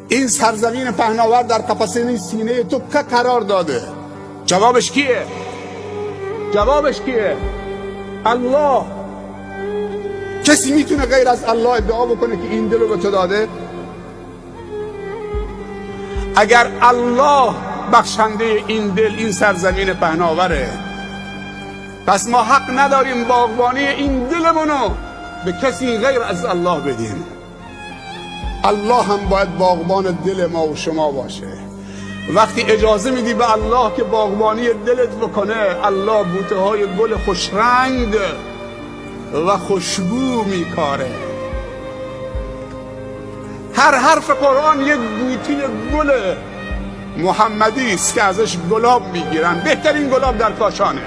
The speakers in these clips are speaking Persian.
این سرزمین پهناور در قفسه سینه تو که قرار داده؟ جوابش کیه؟ جوابش کیه؟ الله. کسی میتونه غیر از الله ادعا بکنه که این دل رو به تو داده؟ اگر الله بخشنده این دل، این سرزمین پهناوره، پس ما حق نداریم باغبانی این دلمونو به کسی غیر از الله بدیم. الله هم باید باغبان دل ما و شما باشه. وقتی اجازه میدی به الله که باغبانی دلت بکنه، الله بوته های گل خوشرنگ و خوشبو میکاره. هر حرف قرآن یک بوته گل محمدی است که ازش گلاب میگیرن. بهترین گلاب در کاشانه.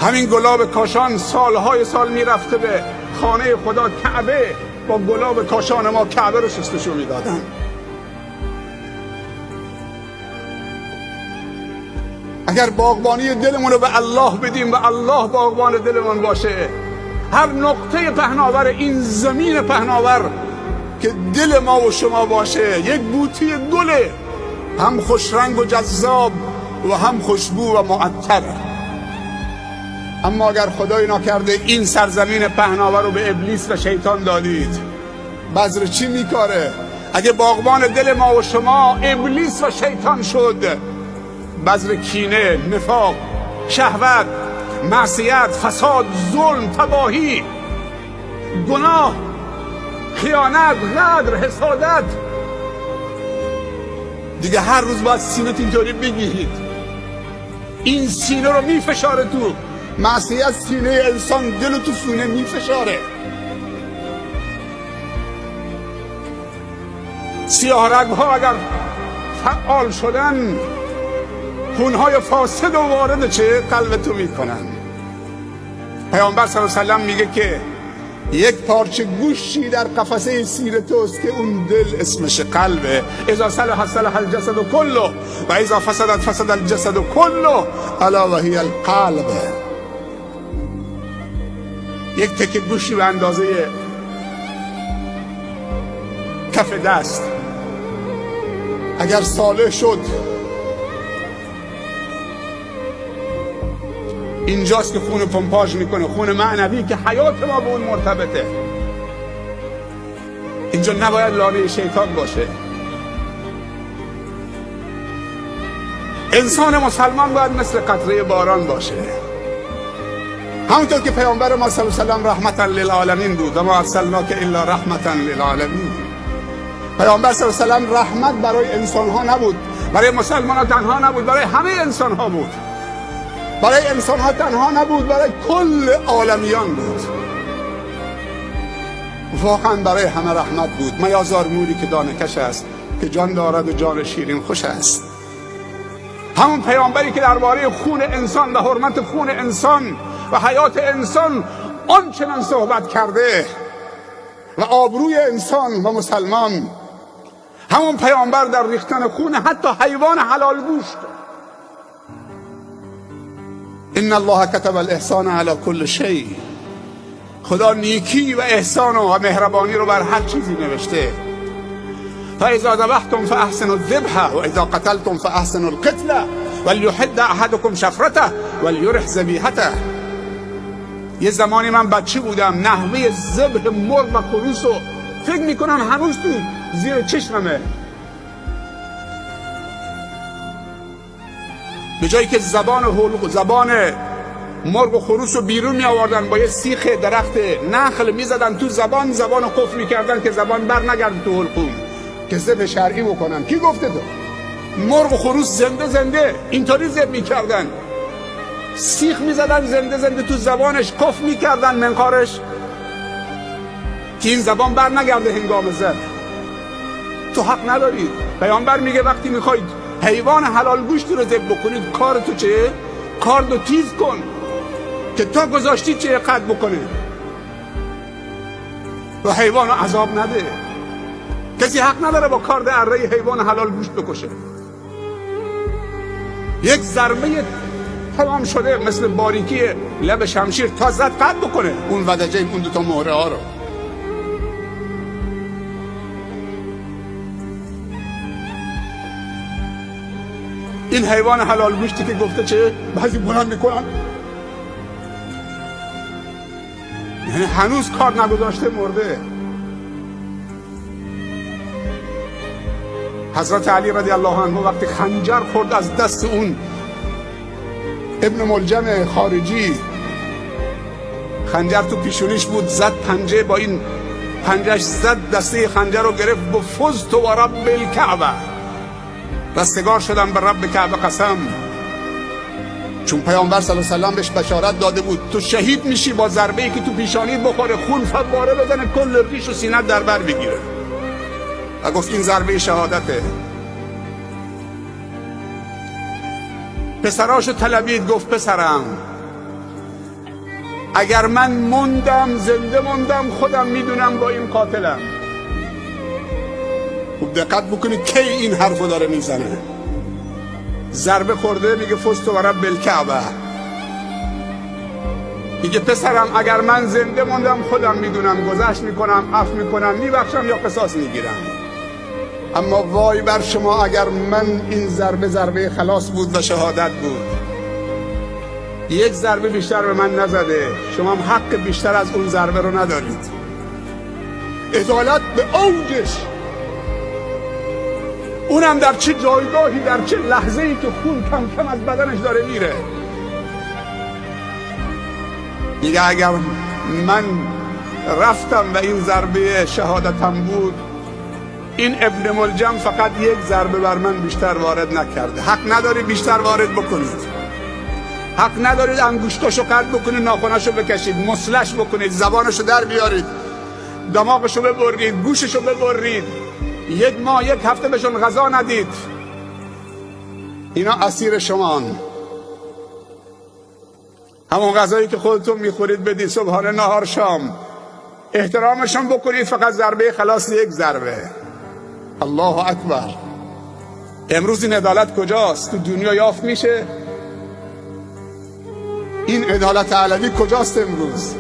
همین گلاب کاشان سالهای سال میرفته به خانه خدا کعبه، با گلاب کاشان ما کعبه رو شستشو میدادن. اگر باغبانی دلمون رو به الله بدیم و الله باغبان دلمون باشه، هر نقطه پهناور این زمین پهناور که دل ما و شما باشه یک بوته گله، هم خوشرنگ و جذاب و هم خوشبو و معطر. اما اگر خدای ناکرده این سرزمین پهناور رو به ابلیس و شیطان دادید، بذر چی میکاره؟ اگه باغبان دل ما و شما ابلیس و شیطان شد، بذر کینه، نفاق، شهوت، معصیت، فساد، ظلم، تباهی، گناه، خیانت، غدر، حسادت، دیگه هر روز باید سینت اینطوری بگیرید. این سینه رو میفشاره تو. معصیت سینه انسان دل تو سینه میفشاره. سیاه رگ ها اگر فعال شدن، خونهای فاسد و وارد چه قلب تو میکنن. پیامبر صلی الله علیه و سلم میگه که یک پارچه گوشی در قفسه سینه توست که اون دل اسمش قلبه. اذا صلح صلح الجسد کله و اذا فسدت فسد الجسد کله الا و هی القلب. یک تکه گوشی به اندازه کف دست اگر صالح شد، اینجاست که خون پمپاژ میکنه، خون معنوی که حیات ما به اون مرتبطه. اینجا نباید لانه شیطان باشه. انسان مسلمان باید مثل قطره باران باشه. همونطور که پیامبر ما صلی الله علیه و سلم رحمتا للعالمین بود و ما ارسلناک الا رحمتا للعالمین. پیامبر صلی الله علیه و سلم رحمت برای انسان ها نبود، برای مسلمان ها تنها نبود، برای همه انسان ها بود. برای انسان ها تنها نبود، برای کل عالمیان بود. واقعا برای همه رحمت بود. میازار موری که دانه کش است، که جان دارد و جان شیرین خوش است. همون پیامبری که درباره خون انسان و حرمت خون انسان و حیات انسان آنچنان صحبت کرده و آبروی انسان و مسلمان. همون پیامبر در ریختن خون حتی حیوان حلال گوشت. ان الله كتب الاحسان على كل شيء. خدا نیکی و احسان و مهربانی رو بر هر چیزی نوشته. فاذا ذبحتم فاحسنوا الذبح واذا قتلتم فاحسنوا القتل وليحد احدكم شفرته وليرح ذبیحته. یه زمانی من بچه بودم، نحوه ذبح مرغ و خروس رو فکر میکنم هنوز تو زیر چشممه. به جایی که زبان مرغ و خروس رو بیرون می آوردن، با یه سیخ درخت نخل می زدن تو زبان رو قفل می کردن که زبان بر نگرد تو حلقوم، که ذبح شرعی بکنن. کی گفته تو؟ مرغ و خروس زنده اینطوری ذبح می کردن، سیخ می زدن زنده تو زبانش، قفل می کردن منقارش که این زبان بر نگرده هنگام ذبح. تو حق ندارید. پیامبر میگه وقتی میخواید حیوان حلال گوشت رو ذبح بکنید، کار تو چه؟ کار رو تیز کن که تا گذاشتی چه قد بکنه و حیوان رو عذاب نده. کسی حق نداره با کار اره حیوان حلال گوشت بکشه. یک ضربه تمام شده مثل باریکی لب شمشیر تا زد قد بکنه اون ودجه، اون دوتا مهره ها رو. این حیوان حلال گوشتی که گفته چه بعضی بلند میکنن، یعنی هنوز کار نگذاشته مرده. حضرت علی رضی الله عنه وقتی خنجر خورد از دست اون ابن ملجم خارجی، خنجر تو پیشونیش بود، زد پنجه، با این پنجهش زد دسته خنجر رو گرفت، با فزت و رب الکعبه، رستگار شدم به رب کعبه قسم. چون پیامبر صلی الله علیه و سلم بهش بشارت داده بود تو شهید میشی با ضربه‌ای که تو پیشانیت بخوره، خون فواره بزنه کل ریش و سینه در بر بگیره، و گفت این ضربه شهادته. پسراشو طلبید، گفت پسرم اگر من موندم زنده موندم خودم میدونم با این قاتلم. خوب دقت بکنید کی این حرفو داره میزنه. ضربه خورده، میگه فزت و رب الکعبه، میگه پسرم اگر من زنده موندم خودم میدونم، گذشت میکنم، عفو میکنم، میبخشم یا قصاص میگیرم. اما وای بر شما اگر من این ضربه خلاص بود و شهادت بود، یک ضربه بیشتر به من نزده، شما هم حق بیشتر از اون ضربه رو ندارید. عدالت به اوجش، اونم در چه جایگاهی، در چه لحظه‌ای که خون کم کم از بدنش داره میره. میگه اگر من رفتم و این ضربه شهادتم بود، این ابن ملجم فقط یک ضربه بر من بیشتر وارد نکرده. حق نداری بیشتر وارد بکنید، حق ندارید انگشتاشو قطع بکنید، ناخناشو بکشید، مسلش بکنید، زبانشو در بیارید، دماغشو ببرید، گوششو ببرید، یک ماه یک هفته بهشون غذا ندید. اینا اسیر شمان. همون غذایی که خودتون میخورید بدید صبحانه نهار شام، احترامشون بکنید، فقط ضربه خلاص یک ضربه. الله اکبر. امروز این عدالت کجاست؟ تو دنیا یافت میشه؟ این عدالت علوی کجاست امروز؟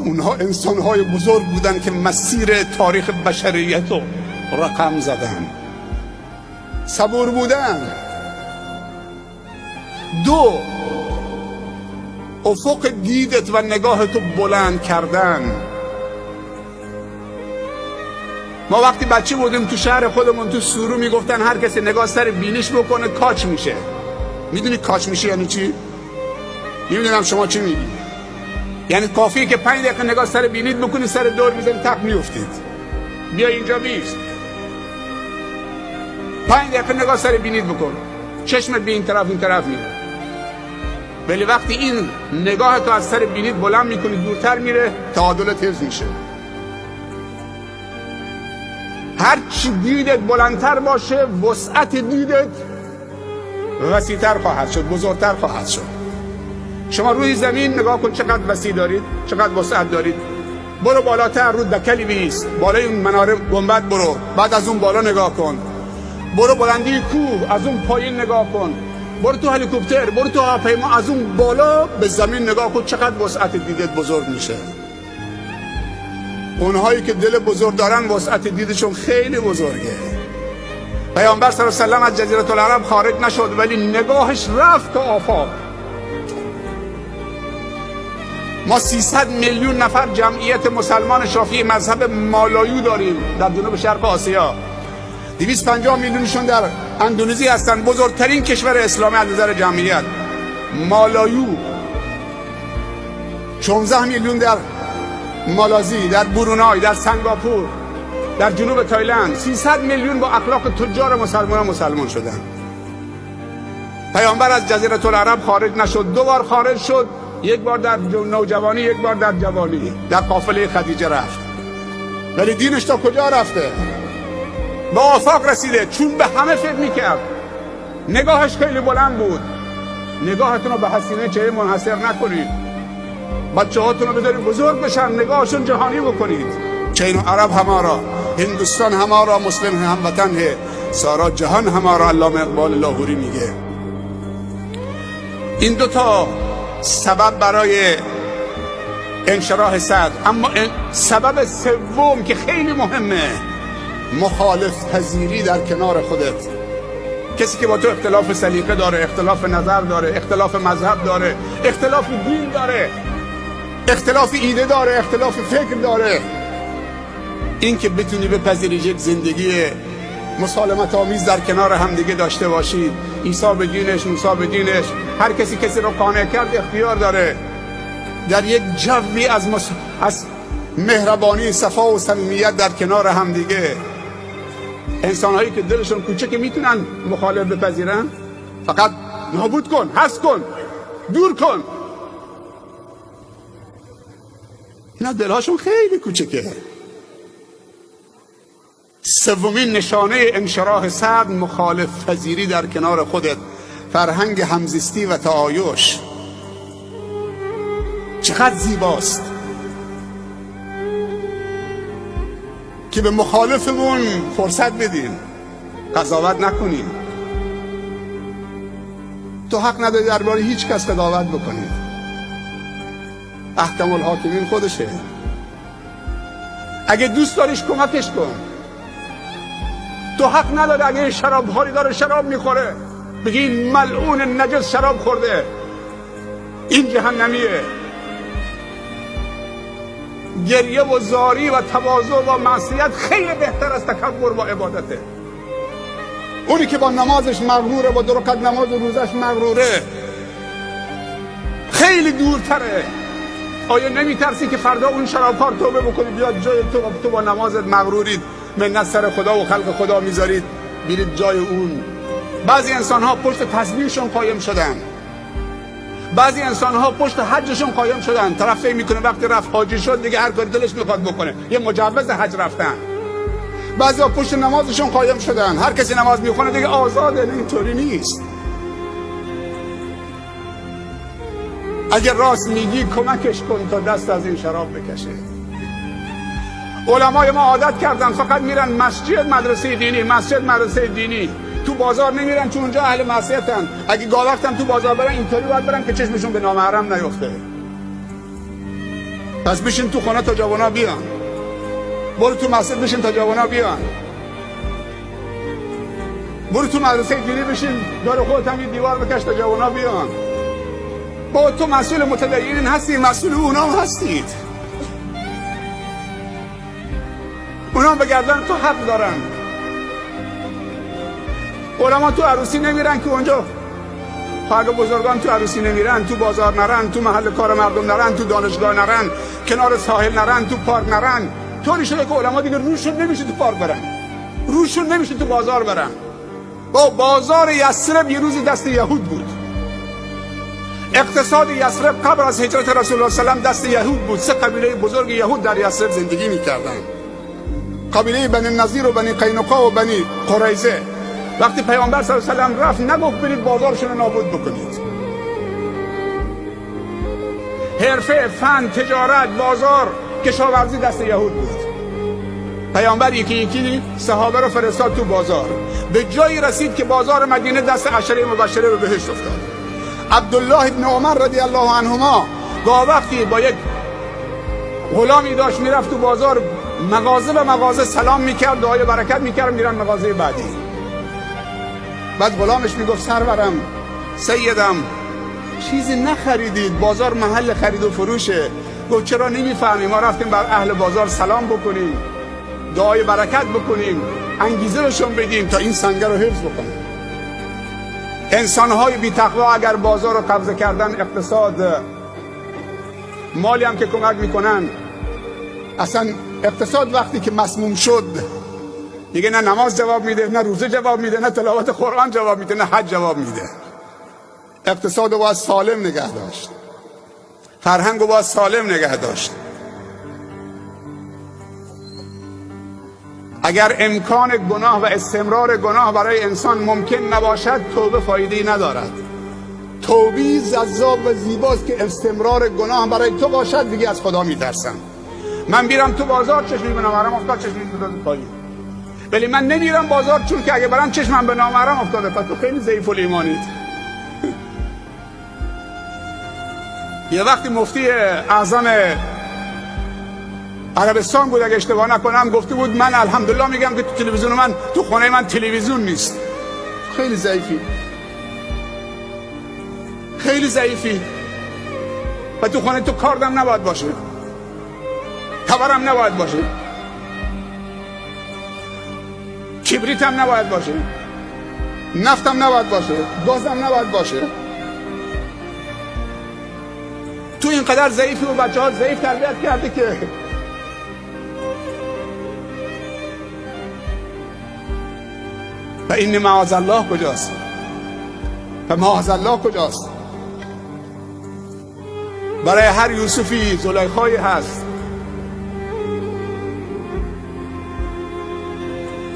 اونها انسانهای بزرگ بودن که مسیر تاریخ بشریت رو رقم زدن، صبور بودن. دو، افق دیدت و نگاهتو بلند کردن. ما وقتی بچه بودیم تو شهر خودمون تو سورو میگفتن هر کسی نگاه سر بینیش بکنه کاچ میشه. میدونی کاچ میشه یعنی چی؟ نمیدونم شما چی میگی؟ یعنی کافیه که 5 دقیقه نگاه سر بینید بکنی، سر دور میزنی تق میافتید. بیا اینجا بیست، 5 دقیقه نگاه سر بینید بکن، چشمت به این طرف این طرف میره. ولی وقتی این نگاه تو از سر بینید بلند میکنی دورتر میره، تعادلت حفظ میشه. هر چی دیدت بلندتر باشه، وسعت دیدت وسیع‌تر خواهد شد، بزرگتر خواهد شد. شما روی زمین نگاه کن چقدر وسیع دارید، چقدر وسعت دارید. برو بالاتر، رو دکلی بیست، بالای اون مناره گنبد برو، بعد از اون بالا نگاه کن. برو بلندی کوه، از اون پایین نگاه کن. برو تو هلیکوپتر، برو تو هواپیما، از اون بالا به زمین نگاه کن، چقدر وسعت دیدت بزرگ میشه. اونهایی که دل بزرگ دارن وسعت دیدشون خیلی بزرگه. پیامبر صلی الله علیه و سلم از جزیره العرب خارج نشد، ولی نگاهش رفت تا آفاق. ما 300 میلیون نفر جمعیت مسلمان شافعی مذهب مالایو داریم در جنوب شرق آسیا. 250 میلیونشون در اندونزی هستن، بزرگترین کشور اسلامی از نظر جمعیت. مالایو 16 میلیون در مالازی، در برونای، در سنگاپور، در جنوب تایلند. 300 میلیون با اخلاق تجار مسلمان شدن. پیامبر از جزیره العرب خارج نشد، 2 بار خارج شد، یک بار در نوجوانی، یک بار در جوانی، در قافله خدیجه رفت. ولی دینش تا کجا رفته؟ به آفاق رسیده، چون به همه فکر میکرد. نگاهش خیلی بلند بود. نگاهتون رو به حسینه چهره منحصر نکنید، بچه هاتون رو بذارید بزرگ بشن، نگاهشون جهانی بکنید. چین و عرب همارا، هندوستان همارا، مسلم هموطن ہے، سارا جهان همارا. علامه اقبال لاهوری میگه این 2 تا سبب برای انشراح صدر. اما سبب سوم که خیلی مهمه، مخالف پذیری در کنار خودت. کسی که با تو اختلاف سلیقه داره، اختلاف نظر داره، اختلاف مذهب داره، اختلاف دین داره، اختلاف ایده داره، اختلاف فکر داره، این که بتونی بپذیری یک زندگی مسالمت آمیز در کنار همدیگه داشته باشید. عیسی به دینش، موسی به دینش، هر کسی کسی رو قانع کرد اختیار داره. در یک جوی از مهربانی، صفا و صمیمیت در کنار همدیگه. انسان‌هایی که دلشون کوچکه میتونن مخالف بپذیرن، فقط نابود کن، حذف کن، دور کن. اینا دلهاشون خیلی کوچکه. سومین نشانه انشراح صدر مخالف پذیری در کنار خودت، فرهنگ همزیستی و تعایش. چقدر زیباست که به مخالفمون فرصت بدیم، قضاوت نکنیم. تو حق نداری درباره هیچ کس قضاوت بکنی، احکم الحاکمین خودشه. اگه دوست داریش کمکش کن. تو حق نداری اگه شرابخوری داره شراب میخوره بگی این ملعون نجس شراب خورده، این جهنمیه. گریه و زاری و تواضع و معصیت خیلی بهتر از تکبر و عبادته. اونی که با نمازش مغروره، با 2 رکعت نماز و روزش مغروره، خیلی دورتره. آیا نمیترسی که فردا اون شرابخوار توبه بکنی بیاد جای تو با نمازت مغرورید، منت سر خدا و خلق خدا میذارید بیرید جای اون؟ بعضی انسان ها پشت تسبیحشون قایم شدن، بعضی انسان ها پشت حجشون قایم شدن. طرف فکر میکنه وقتی رفت حاجی شد دیگه هر کاری دلش میخواد بکنه، یه مجوز حج رفتن. بعضی ها پشت نمازشون قایم شدن، هر کسی نماز میخونه دیگه آزاده. اینطوری نیست. اگر راست میگی کمکش کن تا دست از این شراب بکشه. علمای ما عادت کردن فقط میرن مسجد، مدرسه دینی، مسجد، مدرسه دینی، تو بازار نمیرن چون اونجا اهل معصیتن. اگه گاه وقتم تو بازار برن اینطوری باید برن که چشمشون به نامحرم نیفته. پس بشین تو خونه تا جوانا بیان، برو تو مسجد بشین تا جوانا بیان، برو تو مدرسه دینی بشین دور خودت هم یه دیوار بکش تا جوانا بیان. با تو مسئول متدینین هستی، مسئول اونا هستید. اونا به گردن تو حق دارن. علما تو عروسی نمیرن که اونجا، اگه بزرگان تو عروسی نمیرن، تو بازار نرن، تو محل کار مردم نرن، تو دانشگاه نرن، کنار ساحل نرن، تو پارک نرن. طوری شده که علما دیگه روشون نمیشه تو پارک برن، روشون نمیشه تو بازار برن. با بازار یثرب یه روزی دست یهود بود. اقتصاد یثرب قبل از هجرت رسول الله صلی الله علیه و دست یهود بود. 3 قبیله بزرگ یهود در یثرب زندگی میکردن، قبیله بنی نظیر و بنی قینقاع و بنی قریظه. وقتی پیامبر صلی الله علیه و رفت نگفت برید بازارشون رو نابود بکنید. حرفه، فن، تجارت، بازار، کشاورزی دست یهود بود. پیامبر یکی صحابه رو فرستاد تو بازار. به جایی رسید که بازار مدینه دست عشره مبشره به بهشت افتاد. عبدالله ابن عمر رضی الله عنهما گاه وقتی با یک غلامی داشت میرفت تو بازار، مغازه به مغازه سلام میکرد، دعای برکت میکرد، میرن مغازه بعدی. بعد غلامش میگفت سرورم، سیدم، چیزی نخریدید؟ بازار محل خرید و فروشه. گفت چرا نمیفهمی؟ ما رفتیم بر اهل بازار سلام بکنیم، دعای برکت بکنیم، انگیزه بهشون بدیم تا این سنگر رو حفظ بکنیم. انسانهای بی تقوا اگر بازار رو قبضه کردن، اقتصاد، مالی هم که کمک میکنن، اصلا اقتصاد وقتی که مسموم شد دیگه نه نماز جواب میده، نه روزه جواب میده، نه تلاوت قرآن جواب میده، نه حج جواب میده. اقتصاد رو باید سالم نگه داشت، فرهنگ رو باید سالم نگه داشت. اگر امکان گناه و استمرار گناه برای انسان ممکن نباشد، توبه فایده‌ای ندارد. توبه جذاب و زیباست که استمرار گناه برای تو باشد. دیگه از خدا میترسم. من میرم تو بازار چشمی به نامحرم افتاد، چشمی میندازم پایین. ولی من نمیرم بازار چون که اگه برم چشمم به نامحرم افتاده. پس تو خیلی ضعیف الایمانید. یه وقتی مفتی اعظم عربستان بود اگه اشتباه نکنم، گفته بود من الحمدلله میگم که تو تلویزیون من، تو خونه من تلویزیون نیست. خیلی ضعیفی، خیلی ضعیفی. و تو خونه تو کاردم نباید باشه، تبرم نباید باشه، کبریتم نباید باشه، نفتم نباید باشه، گازم نباید باشه. تو اینقدر ضعیفی و بچه ها ضعیف تربیت کرده که و این معاذالله کجاست؟ و معاذالله کجاست؟ برای هر یوسفی زلیخایی هست.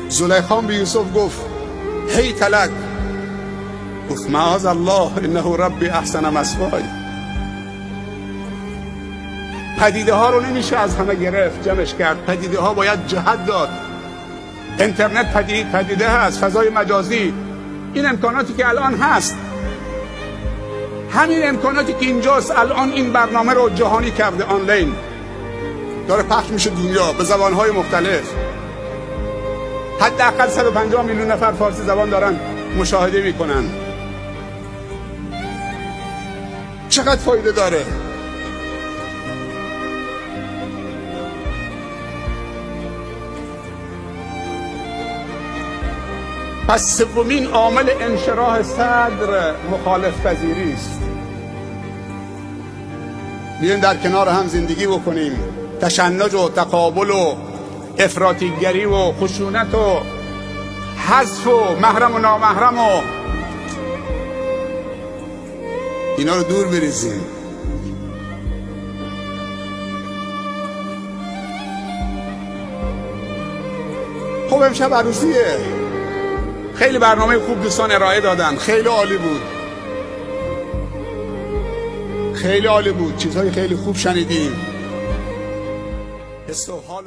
زلیخا به یوسف گفت هیت لک، گفت معاذالله انه ربی احسن مثوای. پدیده ها رو نمیشه از همه گرفت، جمعش کرد. پدیده ها باید جهت داد. اینترنت پدیده هست، فضای مجازی، این امکاناتی که الان هست، همین امکاناتی که اینجاست الان این برنامه رو جهانی کرده، آنلاین داره پخش میشه دنیا به زبانهای مختلف. حداقل 150 میلیون نفر فارسی زبان دارن مشاهده میکنن. چقدر فایده داره؟ پس سومین عامل انشراح صدر مخالف پذیری است. بیایم در کنار هم زندگی بکنیم. تشنج و تقابل و افراطیگری و خشونت و حذف و محرم و نامحرم و اینا رو دور بریزیم. خب امشب عروسیه، خیلی برنامه خوب دوستان ارائه دادن، خیلی عالی بود، خیلی عالی بود، چیزهای خیلی خوب شنیدیم. حس و حال